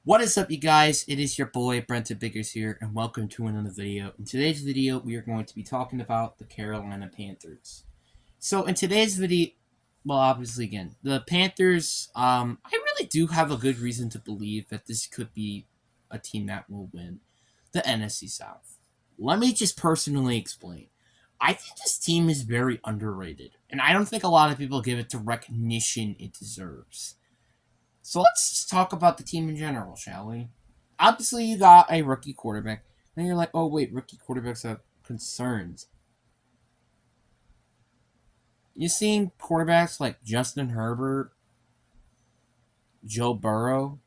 What is up, you guys? It is your boy Brenton Biggers here, and welcome to another video. In today's video, we are going to be talking about the Carolina Panthers. So, in today's video, well, obviously, again, the Panthers, I really do have a good reason to believe that this could be a team that will win the NFC South. Let me just personally explain. I think this team is very underrated, and I don't think a lot of people give it the recognition it deserves. So let's just talk about the team in general, shall we? Obviously, you got a rookie quarterback. Then you're like, oh, wait, rookie quarterbacks have concerns. You've seen quarterbacks like Justin Herbert, Joe Burrow.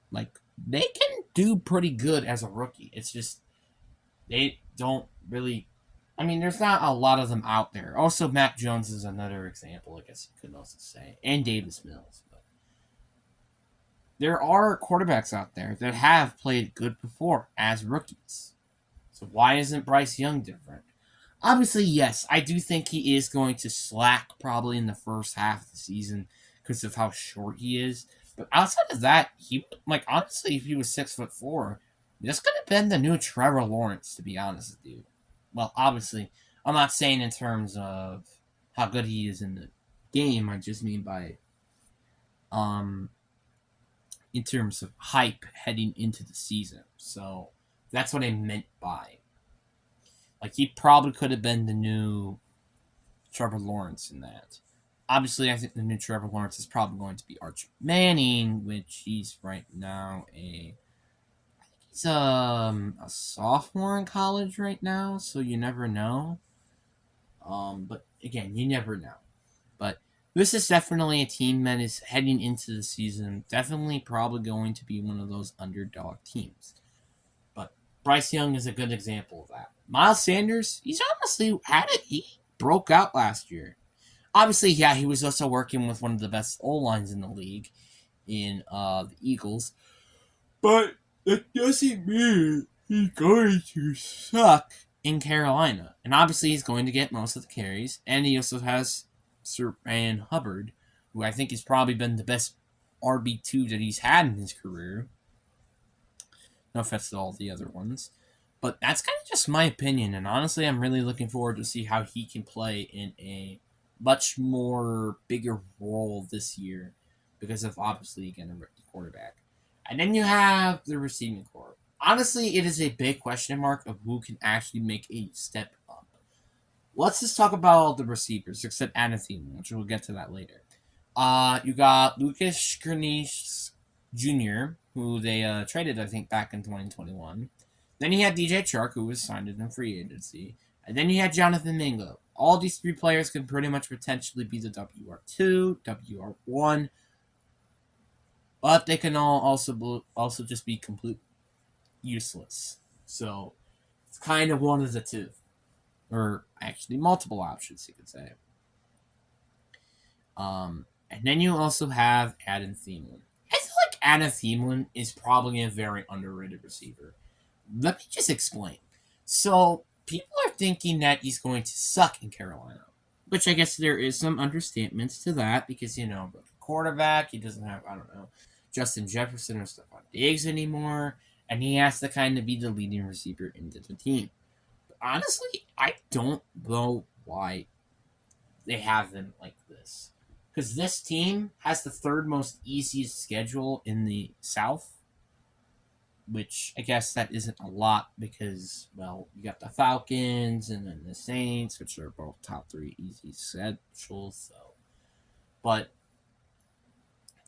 Like, they can do pretty good as a rookie. It's just, they don't really. I mean, there's not a lot of them out there. Also, Mac Jones is another example, I guess you could also say. And Davis Mills. There are quarterbacks out there that have played good before as rookies. So why isn't Bryce Young different? Obviously, yes, I do think he is going to slack probably in the first half of the season because of how short he is. But outside of that, honestly, if he was 6'4", this could have been the new Trevor Lawrence, to be honest with you. Well, obviously, I'm not saying in terms of how good he is in the game. I just mean by in terms of hype heading into the season. So that's what I meant by. Like, he probably could have been the new Trevor Lawrence in that. Obviously, I think the new Trevor Lawrence is probably going to be Archie Manning, which he's right now he's a sophomore in college right now, so you never know. But again, you never know. But this is definitely a team that is heading into the season, definitely probably going to be one of those underdog teams. But Bryce Young is a good example of that. Miles Sanders, he's honestly he broke out last year. Obviously, yeah, he was also working with one of the best O-lines in the league in the Eagles. But that doesn't mean he's going to suck in Carolina. And obviously, he's going to get most of the carries. And he also has Sir Ryan Hubbard, who I think has probably been the best RB2 that he's had in his career. No offense to all the other ones. But that's kind of just my opinion. And honestly, I'm really looking forward to see how he can play in a much more bigger role this year because of, obviously, again, a rookie quarterback. And then you have the receiving corps. Honestly, it is a big question mark of who can actually make a step up. Let's just talk about all the receivers, except Anathema, which we'll get to that later. You got Lucas Greniche Jr., who they traded, I think, back in 2021. Then you had DJ Chark, who was signed in free agency. And then you had Jonathan Mingo. All these three players could pretty much potentially be the WR2, WR1, but they can all also just be complete useless. So it's kind of one of the two. Or actually multiple options, you could say. And then you also have Adam Thielen. I feel like Adam Thielen is probably a very underrated receiver. Let me just explain. So people are thinking that he's going to suck in Carolina, which I guess there is some understatements to that because, quarterback, he doesn't have, Justin Jefferson or Stephon Diggs anymore, and he has to kind of be the leading receiver into the team. But honestly, I don't know why they have him like this. Because this team has the third most easiest schedule in the South, which I guess that isn't a lot because, well, you got the Falcons and then the Saints, which are both top 3 easy schedules. But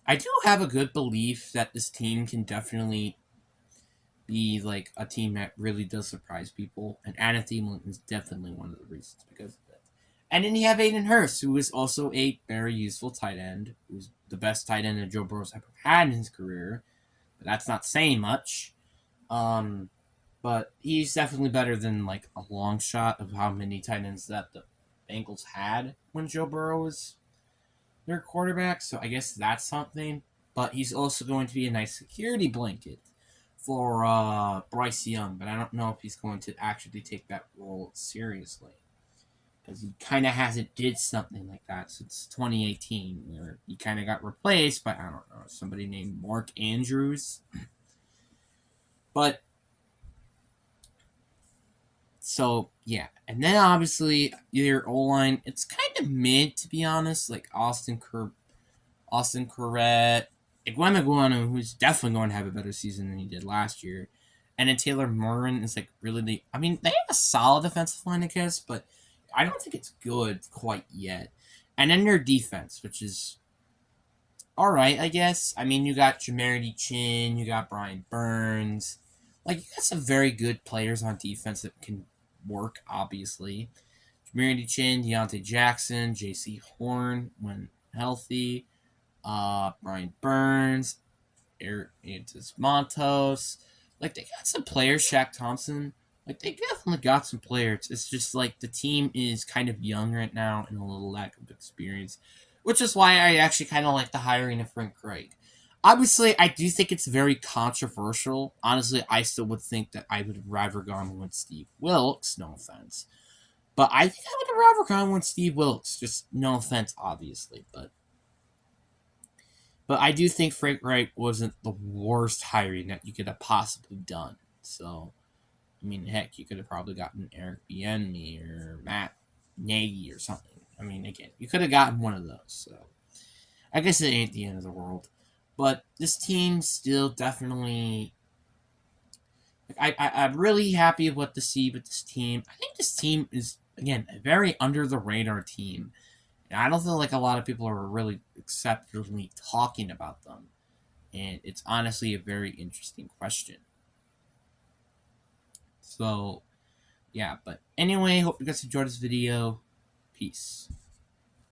I do have a good belief that this team can definitely be like a team that really does surprise people, and Anna Thielen is definitely one of the reasons because of it. And then you have Aiden Hurst, who is also a very useful tight end, who's the best tight end that Joe Burrow's ever had in his career. But that's not saying much. But he's definitely better than like a long shot of how many tight ends that the Bengals had when Joe Burrow was their quarterback. So I guess that's something. But he's also going to be a nice security blanket for Bryce Young. But I don't know if he's going to actually take that role seriously. Because he kind of hasn't did something like that since 2018, where he kind of got replaced by, I don't know, somebody named Mark Andrews. But so yeah, and then obviously your O line, it's kind of mid to be honest. Like Austin Corrett, Iguanaguanu, who's definitely going to have a better season than he did last year, and then Taylor Murrin is like really the. I mean, they have a solid defensive line, I guess, but I don't think it's good quite yet. And then their defense, which is all right, I guess. I mean, you got Jamarity Chin, you got Brian Burns. Like, you got some very good players on defense that can work, obviously. Jamarity Chin, Deontay Jackson, J.C. Horn when healthy, Brian Burns, Antis Montos. Like, they got some players, Shaq Thompson. Like, they definitely got some players. It's just, like, the team is kind of young right now and a little lack of experience, which is why I actually kind of like the hiring of Frank Reich. Obviously, I do think it's very controversial. Honestly, I still would think that I would have rather gone with Steve Wilkes, no offense. But I think I would have rather gone with Steve Wilkes, just no offense, obviously. But I do think Frank Reich wasn't the worst hiring that you could have possibly done. So, I mean, heck, you could have probably gotten Eric Bieniemy or Matt Nagy or something. I mean, again, you could have gotten one of those. So, I guess it ain't the end of the world. But this team still definitely. I'm really happy with what to see with this team. I think this team is, again, a very under the radar team. And I don't feel like a lot of people are really exceptionally talking about them. And it's honestly a very interesting question. So, yeah, but anyway, hope you guys enjoyed this video. Peace.